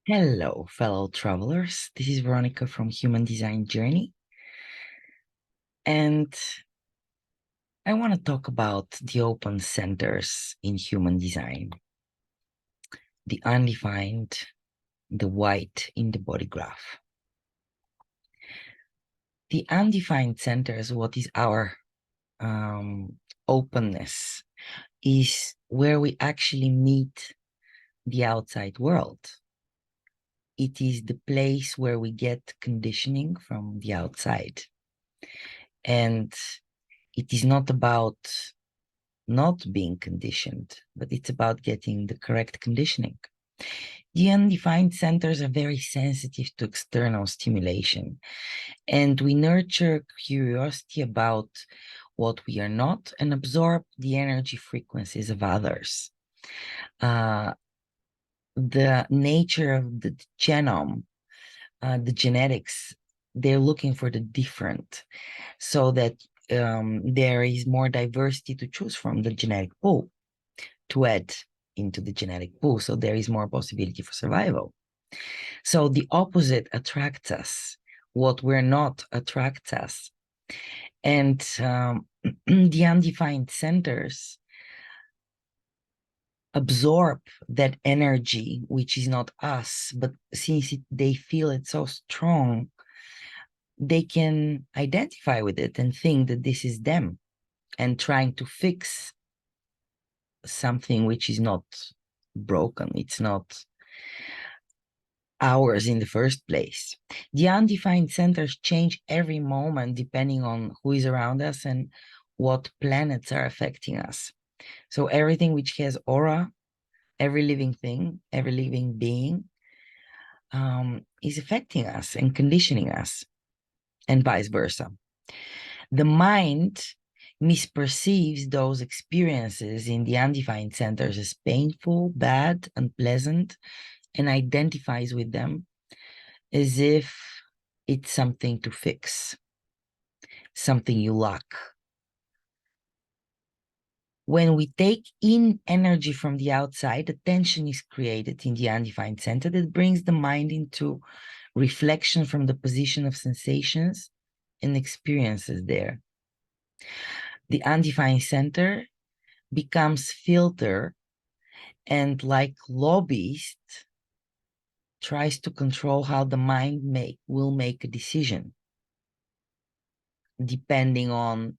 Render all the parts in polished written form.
Hello, fellow travelers. This is Veronica from Human Design Journey, and I want to talk about the open centers in human design, the undefined, the white in the body graph. The undefined centers, what is our openness, is where we actually meet the outside world. It is the place where we get conditioning from the outside. And it is not about not being conditioned, but it's about getting the correct conditioning. The undefined centers are very sensitive to external stimulation, and we nurture curiosity about what we are not and absorb the energy frequencies of others. The nature of the genome, the genetics, they're looking for the different so that there is more diversity to choose from the genetic pool to add into the genetic pool. So there is more possibility for survival. So the opposite attracts us. What we're not attracts us. And the undefined centers absorb that energy, which is not us, but since they feel it so strong, they can identify with it and think that this is them and trying to fix something which is not broken. It's not ours in the first place. The undefined centers change every moment depending on who is around us and what planets are affecting us. So everything which has aura, every living thing, every living being is affecting us and conditioning us, and vice versa. The mind misperceives those experiences in the undefined centers as painful, bad, unpleasant, and identifies with them as if it's something to fix, something you lack. When we take in energy from the outside, a tension is created in the undefined center that brings the mind into reflection from the position of sensations and experiences there. The undefined center becomes filter and, like lobbyist, tries to control how the mind will make a decision depending on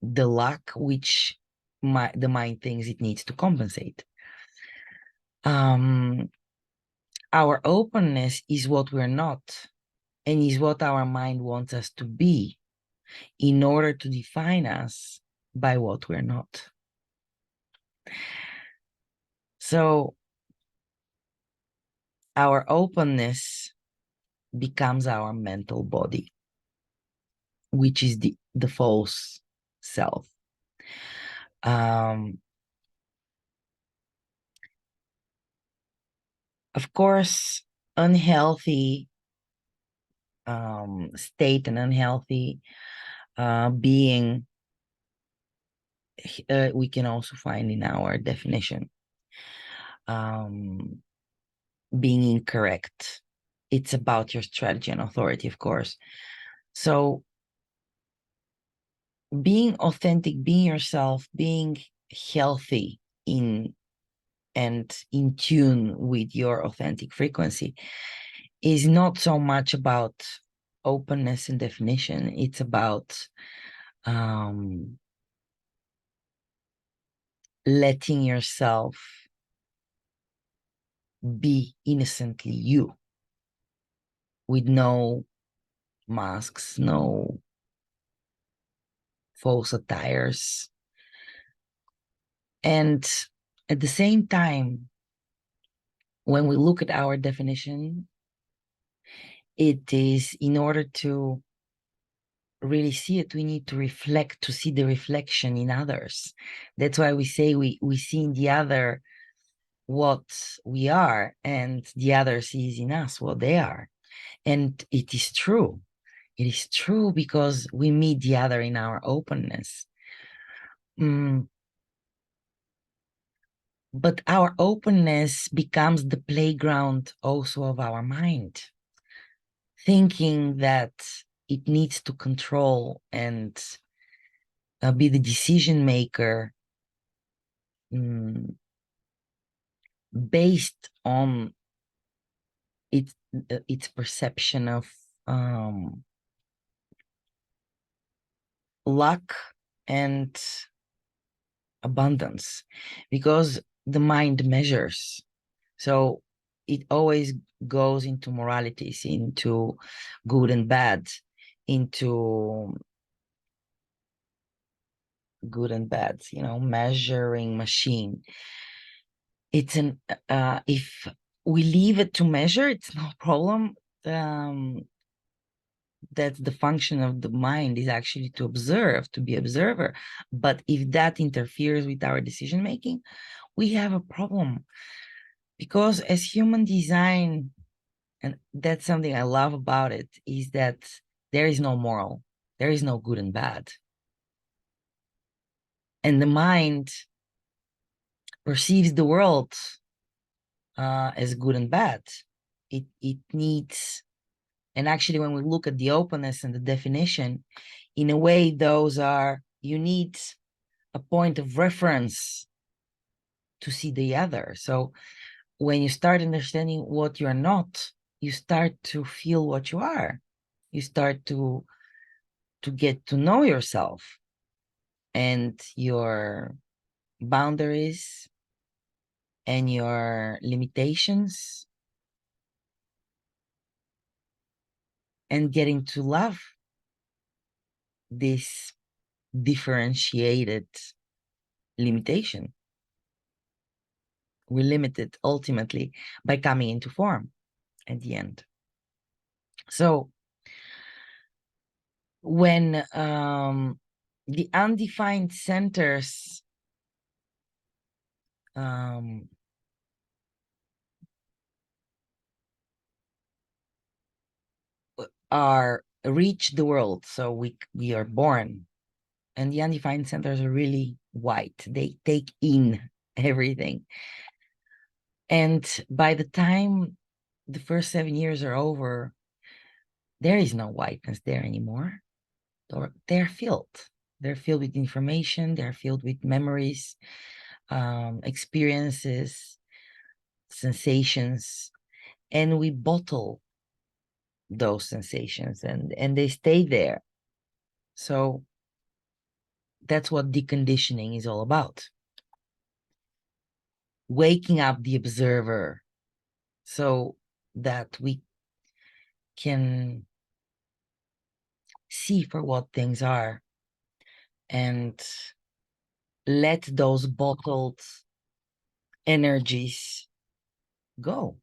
the lack which the mind thinks it needs to compensate. Our openness is what we're not and is what our mind wants us to be in order to define us by what we're not. So our openness becomes our mental body, which is the false self. Of course, unhealthy state and unhealthy being we can also find in our definition. Being incorrect. It's about your strategy and authority, of course. So being authentic, being yourself, being healthy and in tune with your authentic frequency is not so much about openness and definition. It's about letting yourself be innocently you with no masks, no false attires. And at the same time, when we look at our definition, it is in order to really see it, we need to reflect, to see the reflection in others. That's why we say we see in the other what we are, and the other sees in us what they are. And it is true. It is true because we meet the other in our openness. But our openness becomes the playground also of our mind, thinking that it needs to control and be the decision maker, mm, based on its perception of um, luck and abundance, because the mind measures. So it always goes into moralities, into good and bad, into good and bad, measuring machine. It's an if we leave it to measure, it's no problem. Um, that's the function of the mind, is actually to observe, to be observer. But if that interferes with our decision making, we have a problem, because as human design, and that's something I love about it, is that there is no moral, there is no good and bad, and the mind perceives the world as good and bad. It needs, and actually, when we look at the openness and the definition, in a way, those are, you need a point of reference to see the other. So when you start understanding what you're not, you start to feel what you are. You start to get to know yourself and your boundaries and your limitations, and getting to love this differentiated limitation. We limit it ultimately by coming into form at the end. So when the undefined centers um, are reach the world, so we are born, and the undefined centers are really white. They take in everything, and by the time the first 7 years are over, there is no whiteness there anymore. Or they're filled with information, they're filled with memories, experiences, sensations, and we bottle those sensations, and they stay there. So that's what deconditioning is all about. Waking up the observer so that we can see for what things are and let those bottled energies go.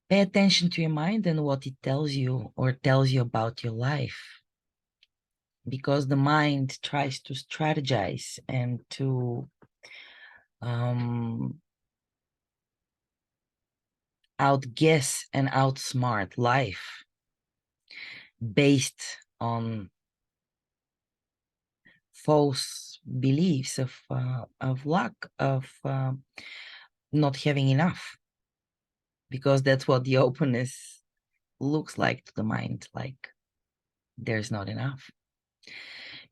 Pay attention to your mind and what it tells you or tells you about your life, because the mind tries to strategize and to outguess and outsmart life based on false beliefs of lack of not having enough, because that's what the openness looks like to the mind, like there's not enough.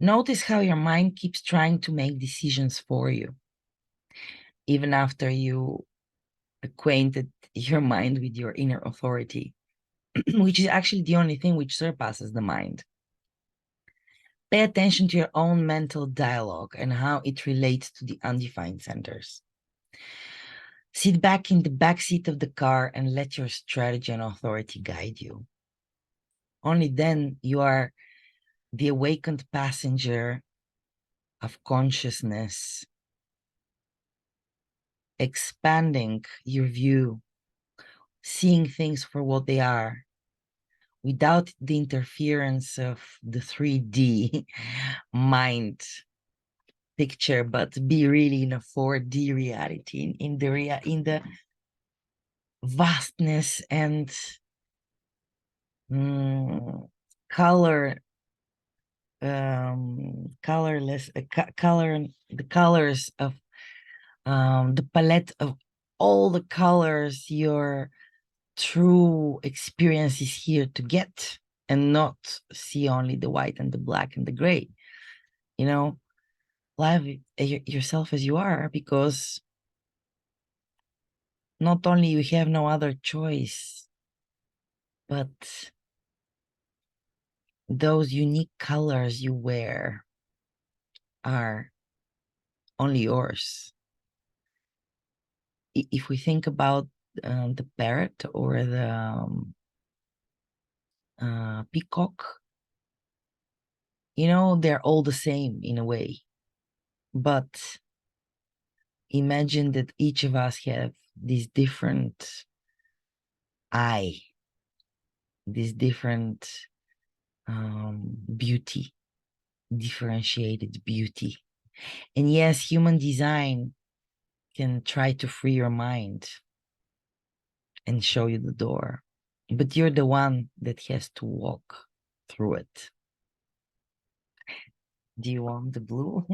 Notice how your mind keeps trying to make decisions for you, even after you acquainted your mind with your inner authority, which is actually the only thing which surpasses the mind. Pay attention to your own mental dialogue and how it relates to the undefined centers. Sit back in the back seat of the car and let your strategy and authority guide you. Only then you are the awakened passenger of consciousness, expanding your view, seeing things for what they are, without the interference of the 3D mind picture, but be really in a 4D reality, in the vastness and color, colorless, color, the colors the palette of all the colors your true experience is here to get, and not see only the white and the black and the gray. You know, love yourself as you are, because not only you have no other choice, but those unique colors you wear are only yours. If we think about the parrot or the peacock, they're all the same in a way. But imagine that each of us have this different eye, this different beauty, differentiated beauty. And yes, human design can try to free your mind and show you the door, but you're the one that has to walk through it. Do you want the blue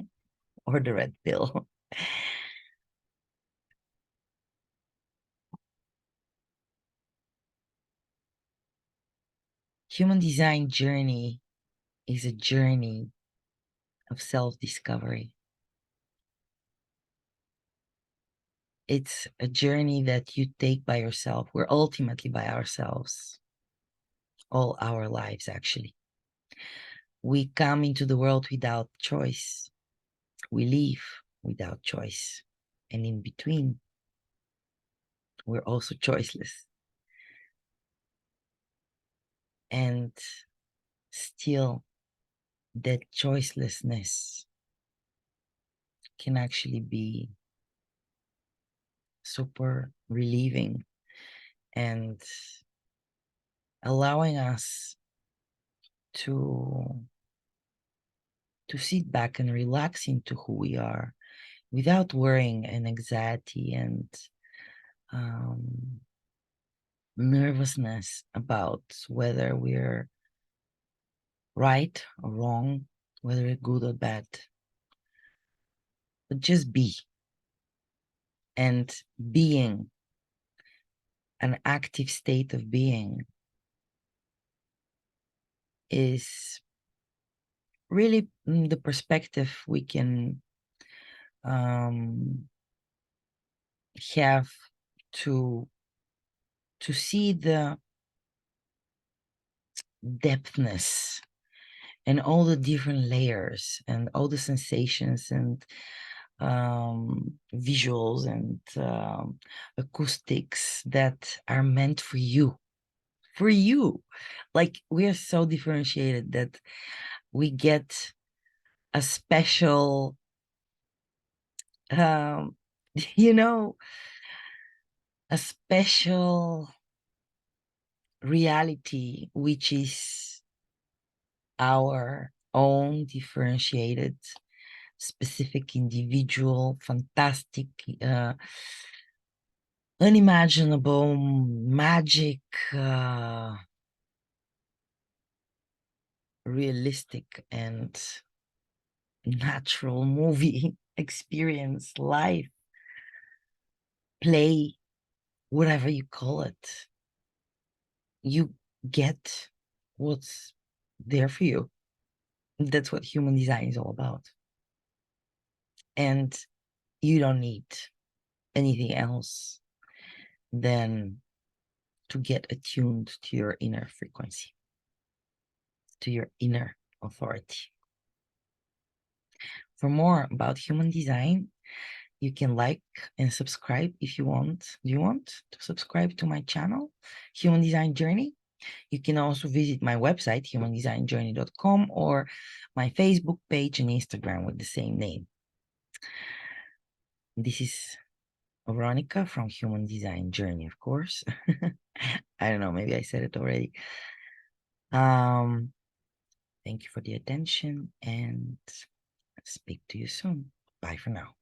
or the red pill? Human design journey is a journey of self-discovery. It's a journey that you take by yourself. We're ultimately by ourselves all our lives, actually. We come into the world without choice. We leave without choice. And in between, we're also choiceless. And still, that choicelessness can actually be super relieving and allowing us to sit back and relax into who we are without worrying and anxiety and nervousness about whether we're right or wrong, whether we're good or bad. But just be. And being, an active state of being, is really the perspective we can have to see the depthness and all the different layers and all the sensations and visuals and acoustics that are meant for you. For you. Like, we are so differentiated that we get a special um you know a special reality, which is our own differentiated, specific, individual, fantastic, unimaginable, magic, realistic, and natural movie experience, life, play, whatever you call it. You get what's there for you. That's what human design is all about. And you don't need anything else than to get attuned to your inner frequency, to your inner authority. For more about human design, you can like and subscribe if you want. Do you want to subscribe to my channel, Human Design Journey? You can also visit my website, humandesignjourney.com, or my Facebook page and Instagram with the same name. This is Veronica from Human Design Journey, of course. I don't know, maybe I said it already. Thank you for the attention, and speak to you soon. Bye for now.